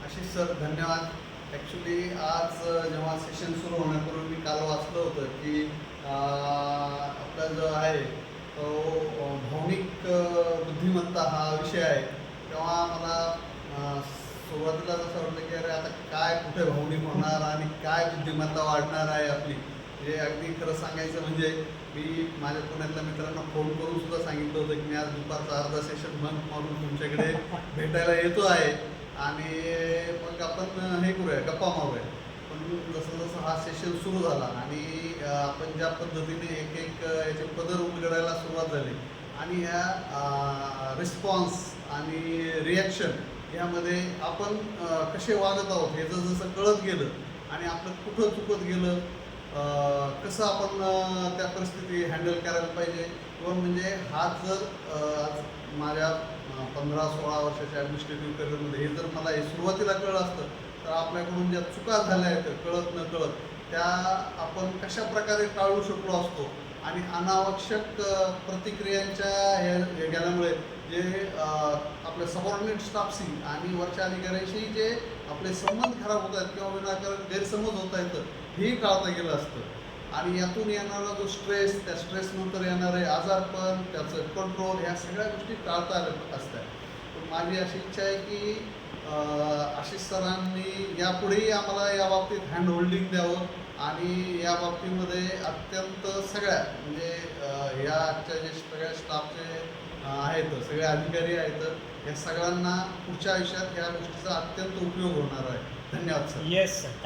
Ashish sir धन्यवाद. Actually आज जेव्हा सेशन सुरू होण्यापूर्वी मी काल वाचलं होतं की आपला जो आहे तो भावनिक बुद्धिमत्ता हा विषय आहे. तेव्हा मला सुरुवातीला असं वाटलं की अरे आता काय कुठे भावनिक होणार आणि काय बुद्धिमत्ता वाढणार आहे आपली. म्हणजे अगदी खरं सांगायचं म्हणजे मी माझ्या पुण्यातल्या मित्रांना फोन करून सुद्धा सांगितलं होतं की मी आज दुपारचा अर्धा सेशन बंक मारून तुमच्याकडे भेटायला येतो आहे आणि मग आपण हे करूया, गप्पा मारूया. पण जसं जसं हा सेशन सुरू झाला आणि आपण ज्या पद्धतीने एक एक याचे पदर उलगडायला सुरुवात झाली आणि ह्या रिस्पॉन्स आणि रिॲक्शन यामध्ये आपण कसे वागत आहोत हे जसं कळत गेलं आणि आपलं कुठं चुकत गेलं, कसं आपण त्या परिस्थिती हँडल करायला पाहिजे. किंवा म्हणजे हा जर आज माझ्या 15-16 वर्षाच्या ॲडमिनिस्ट्रेटिव्ह करिअरमध्ये हे जर मला हे सुरुवातीला कळलं असतं तर आपल्याकडून ज्या चुका झाल्या आहेत कळत न कळत त्या आपण कशा प्रकारे टाळू शकलो असतो. आणि अनावश्यक प्रतिक्रियांच्या हे गेल्यामुळे जे आपल्या सबऑर्डिनेट स्टाफशी आणि वरच्या अधिकाऱ्यांशी जे आपले संबंध खराब होत आहेत किंवा विनाकारण गैरसमज होत आहेत हेही टाळता गेलं असतं. आणि यातून येणारा जो स्ट्रेस, त्या स्ट्रेसनंतर येणारे आजारपण, त्याचं कंट्रोल, ह्या सगळ्या गोष्टी टाळता आल्या असतात. पण माझी अशी इच्छा आहे की आशिष सरांनी यापुढेही आम्हाला या बाबतीत हँड होल्डिंग द्यावं आणि या बाबतीमध्ये अत्यंत सगळ्या म्हणजे ह्या आजच्या जे सगळ्या स्टाफचे आहेत, सगळे अधिकारी आहेत, या सगळ्यांना पुढच्या आयुष्यात ह्या गोष्टीचा अत्यंत उपयोग होणार आहे. धन्यवाद सर. Yes sir.